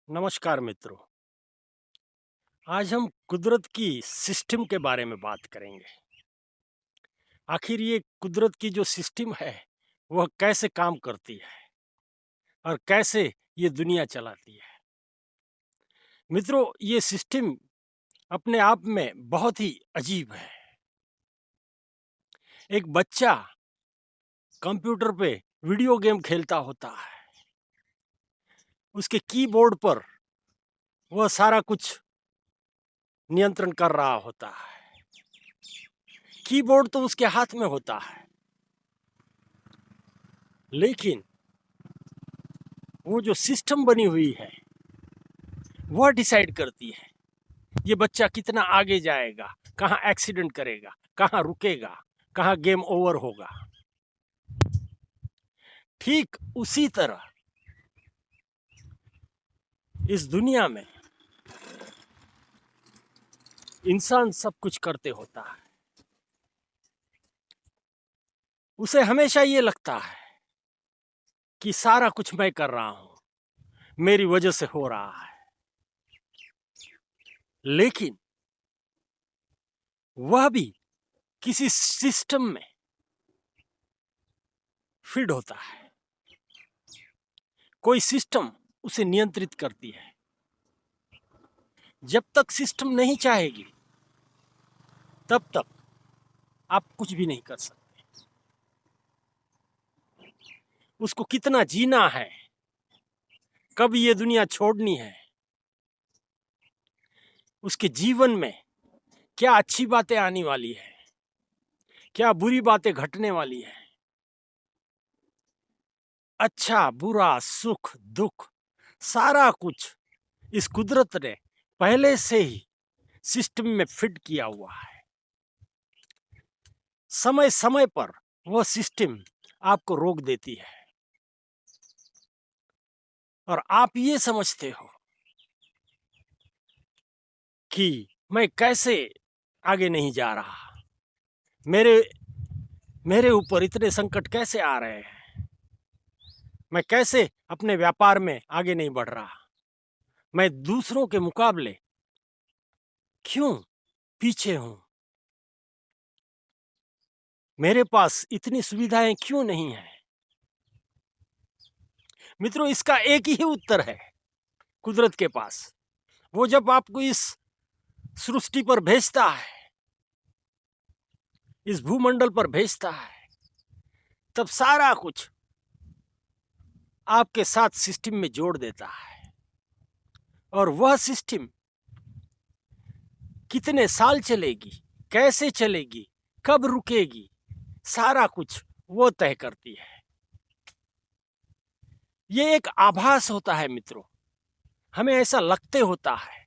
नमस्कार मित्रों। आज हम कुदरत की सिस्टम के बारे में बात करेंगे। आखिर ये कुदरत की जो सिस्टम है वह कैसे काम करती है और कैसे ये दुनिया चलाती है। मित्रों, ये सिस्टम अपने आप में बहुत ही अजीब है। एक बच्चा कंप्यूटर पे वीडियो गेम खेलता होता है। उसके कीबोर्ड पर वह सारा कुछ नियंत्रण कर रहा होता है। कीबोर्ड तो उसके हाथ में होता है, लेकिन वो जो सिस्टम बनी हुई है वह डिसाइड करती है ये बच्चा कितना आगे जाएगा, कहाँ एक्सीडेंट करेगा, कहाँ रुकेगा, कहाँ गेम ओवर होगा। ठीक उसी तरह इस दुनिया में इंसान सब कुछ करते होता है। उसे हमेशा ये लगता है कि सारा कुछ मैं कर रहा हूं, मेरी वजह से हो रहा है। लेकिन वह भी किसी सिस्टम में फिट होता है। कोई सिस्टम उसे नियंत्रित करती है। जब तक सिस्टम नहीं चाहेगी तब तक आप कुछ भी नहीं कर सकते। उसको कितना जीना है, कब ये दुनिया छोड़नी है, उसके जीवन में क्या अच्छी बातें आने वाली है, क्या बुरी बातें घटने वाली है, अच्छा बुरा सुख दुख सारा कुछ इस कुदरत ने पहले से ही सिस्टम में फिट किया हुआ है। समय समय पर वह सिस्टम आपको रोक देती है और आप ये समझते हो कि मैं कैसे आगे नहीं जा रहा, मेरे मेरे ऊपर इतने संकट कैसे आ रहे हैं, मैं कैसे अपने व्यापार में आगे नहीं बढ़ रहा, मैं दूसरों के मुकाबले क्यों पीछे हूं, मेरे पास इतनी सुविधाएं क्यों नहीं है। मित्रों, इसका एक ही उत्तर है कुदरत के पास। वो जब आपको इस सृष्टि पर भेजता है, इस भूमंडल पर भेजता है, तब सारा कुछ आपके साथ सिस्टम में जोड़ देता है। और वह सिस्टम कितने साल चलेगी, कैसे चलेगी, कब रुकेगी, सारा कुछ वो तय करती है। ये एक आभास होता है मित्रों। हमें ऐसा लगते होता है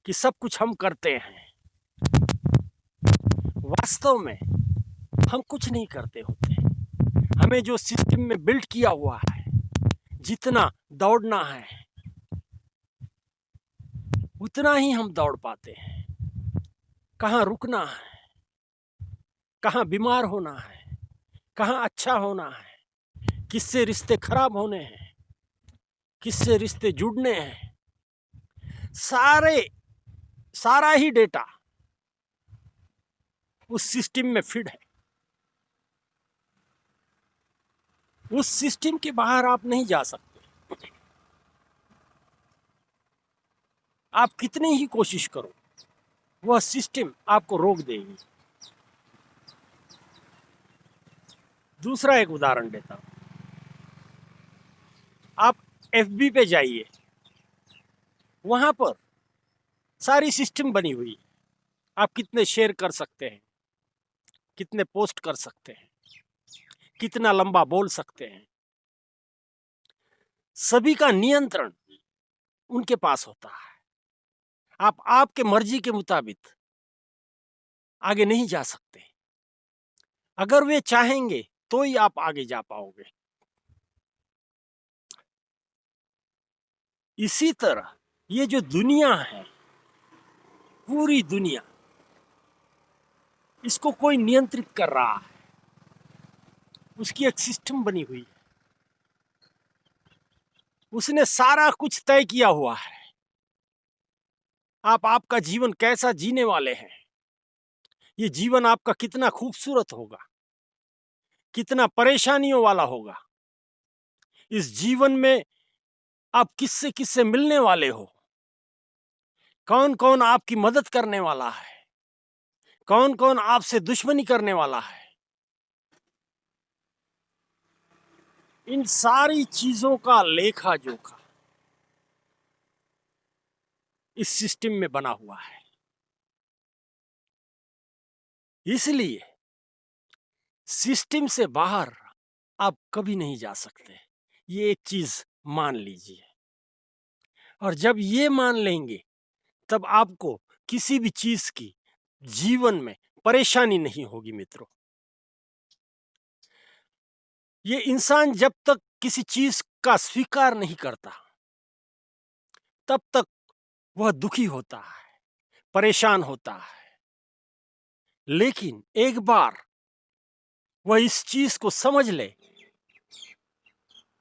कि सब कुछ हम करते हैं। वास्तव में हम कुछ नहीं करते होते। हमें जो सिस्टम में बिल्ड किया हुआ है, जितना दौड़ना है उतना ही हम दौड़ पाते हैं। कहाँ रुकना है, कहाँ बीमार होना है, कहाँ अच्छा होना है, किससे रिश्ते खराब होने हैं, किससे रिश्ते जुड़ने हैं, सारे सारा ही डेटा उस सिस्टम में फिट है। उस सिस्टम के बाहर आप नहीं जा सकते। आप कितनी ही कोशिश करो, वह सिस्टम आपको रोक देगी। दूसरा एक उदाहरण देता हूं। आप एफबी पे जाइए, वहां पर सारी सिस्टम बनी हुई है। आप कितने शेयर कर सकते हैं, कितने पोस्ट कर सकते हैं, कितना लंबा बोल सकते हैं, सभी का नियंत्रण उनके पास होता है। आप आपके मर्जी के मुताबिक आगे नहीं जा सकते। अगर वे चाहेंगे तो ही आप आगे जा पाओगे। इसी तरह ये जो दुनिया है, पूरी दुनिया, इसको कोई नियंत्रित कर रहा है। उसकी एक सिस्टम बनी हुई है। उसने सारा कुछ तय किया हुआ है। आप आपका जीवन कैसा जीने वाले हैं, ये जीवन आपका कितना खूबसूरत होगा, कितना परेशानियों वाला होगा, इस जीवन में आप किससे किससे मिलने वाले हो, कौन कौन आपकी मदद करने वाला है, कौन कौन आपसे दुश्मनी करने वाला है, इन सारी चीजों का लेखा जोखा इस सिस्टम में बना हुआ है। इसलिए सिस्टम से बाहर आप कभी नहीं जा सकते, ये एक चीज मान लीजिए। और जब ये मान लेंगे तब आपको किसी भी चीज की जीवन में परेशानी नहीं होगी मित्रों। ये इंसान जब तक किसी चीज का स्वीकार नहीं करता तब तक वह दुखी होता है, परेशान होता है। लेकिन एक बार वह इस चीज को समझ ले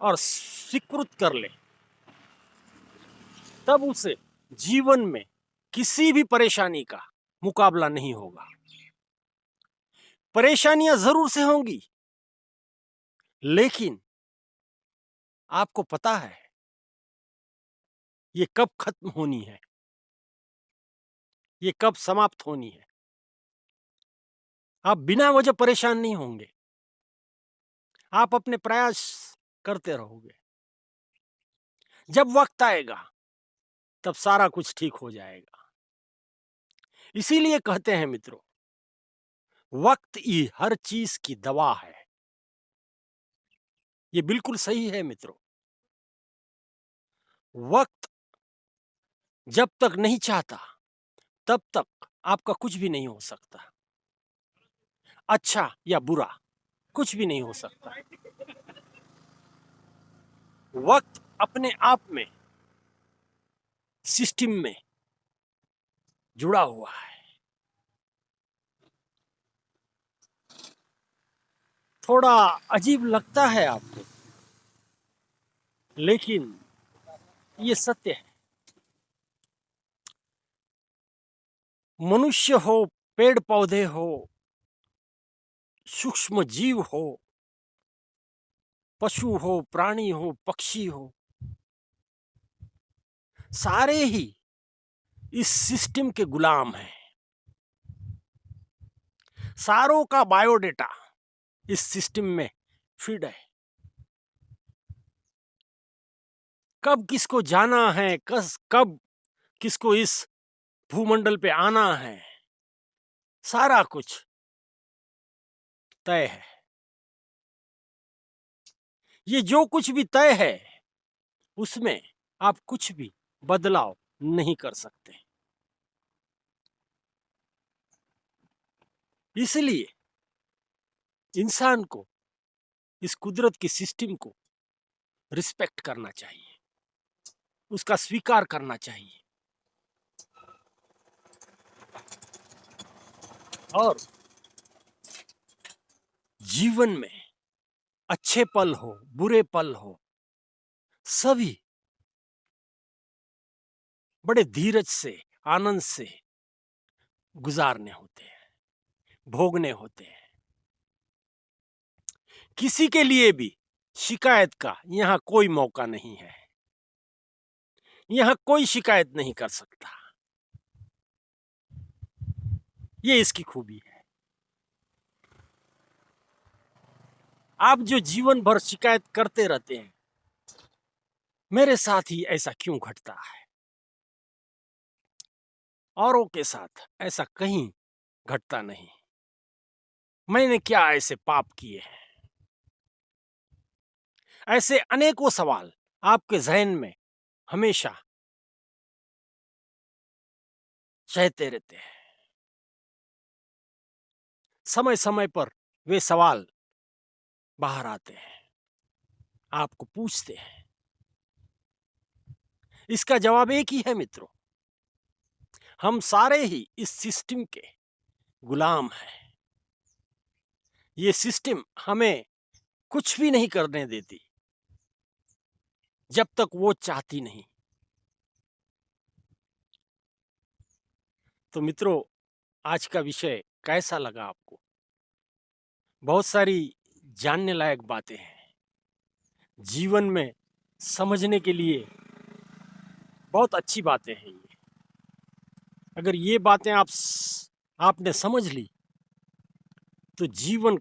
और स्वीकृत कर ले, तब उसे जीवन में किसी भी परेशानी का मुकाबला नहीं होगा। परेशानियां जरूर से होंगी, लेकिन आपको पता है ये कब खत्म होनी है, ये कब समाप्त होनी है। आप बिना वजह परेशान नहीं होंगे, आप अपने प्रयास करते रहोगे। जब वक्त आएगा तब सारा कुछ ठीक हो जाएगा। इसीलिए कहते हैं मित्रों, वक्त ही हर चीज की दवा है। ये बिल्कुल सही है मित्रों। वक्त जब तक नहीं चाहता तब तक आपका कुछ भी नहीं हो सकता, अच्छा या बुरा कुछ भी नहीं हो सकता। वक्त अपने आप में सिस्टम में जुड़ा हुआ है। थोड़ा अजीब लगता है आपको, लेकिन ये सत्य है। मनुष्य हो, पेड़ पौधे हो, सूक्ष्म जीव हो, पशु हो, प्राणी हो, पक्षी हो, सारे ही इस सिस्टम के गुलाम हैं। सारों का बायोडेटा इस सिस्टम में फीड है। कब किसको जाना है, कब किसको इस भूमंडल पे आना है, सारा कुछ तय है। ये जो कुछ भी तय है उसमें आप कुछ भी बदलाव नहीं कर सकते। इसलिए इंसान को इस कुदरत की सिस्टम को रिस्पेक्ट करना चाहिए, उसका स्वीकार करना चाहिए। और जीवन में अच्छे पल हो, बुरे पल हो, सभी बड़े धीरज से, आनंद से गुजारने होते हैं, भोगने होते हैं। किसी के लिए भी शिकायत का यहाँ कोई मौका नहीं है, यहाँ कोई शिकायत नहीं कर सकता। ये इसकी खूबी है। आप जो जीवन भर शिकायत करते रहते हैं, मेरे साथ ही ऐसा क्यों घटता है, औरों के साथ ऐसा कहीं घटता नहीं, मैंने क्या ऐसे पाप किए हैं, ऐसे अनेकों सवाल आपके जहन में हमेशा चलते रहते हैं। समय समय पर वे सवाल बाहर आते हैं, आपको पूछते हैं। इसका जवाब एक ही है मित्रों, हम सारे ही इस सिस्टम के गुलाम हैं। ये सिस्टम हमें कुछ भी नहीं करने देती, जब तक वो चाहती नहीं। तो मित्रों, आज का विषय कैसा लगा आपको? बहुत सारी जानने लायक बातें हैं। जीवन में समझने के लिए बहुत अच्छी बातें हैं ये। अगर ये बातें आपने समझ ली तो जीवन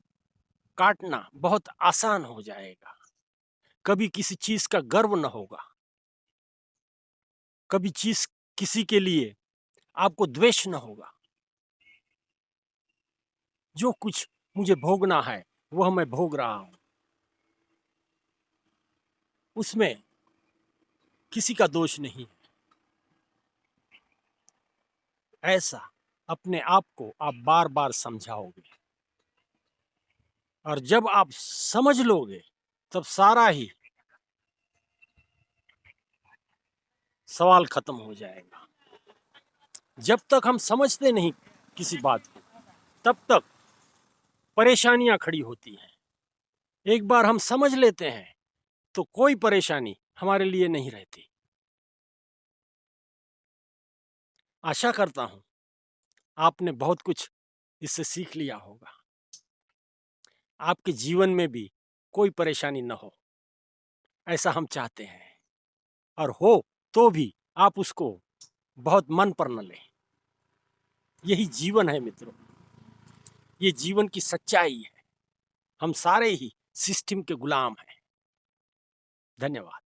काटना बहुत आसान हो जाएगा। कभी किसी चीज का गर्व न होगा, कभी चीज किसी के लिए आपको द्वेष न होगा। जो कुछ मुझे भोगना है वह मैं भोग रहा हूं, उसमें किसी का दोष नहीं है। ऐसा अपने आप को आप बार बार समझाओगे, और जब आप समझ लोगे तब सारा ही सवाल खत्म हो जाएगा। जब तक हम समझते नहीं किसी बात को, तब तक परेशानियां खड़ी होती हैं। एक बार हम समझ लेते हैं तो कोई परेशानी हमारे लिए नहीं रहती। आशा करता हूं आपने बहुत कुछ इससे सीख लिया होगा। आपके जीवन में भी कोई परेशानी न हो, ऐसा हम चाहते हैं। और हो तो भी आप उसको बहुत मन पर न लें। यही जीवन है मित्रों, ये जीवन की सच्चाई है। हम सारे ही सिस्टम के गुलाम हैं। धन्यवाद।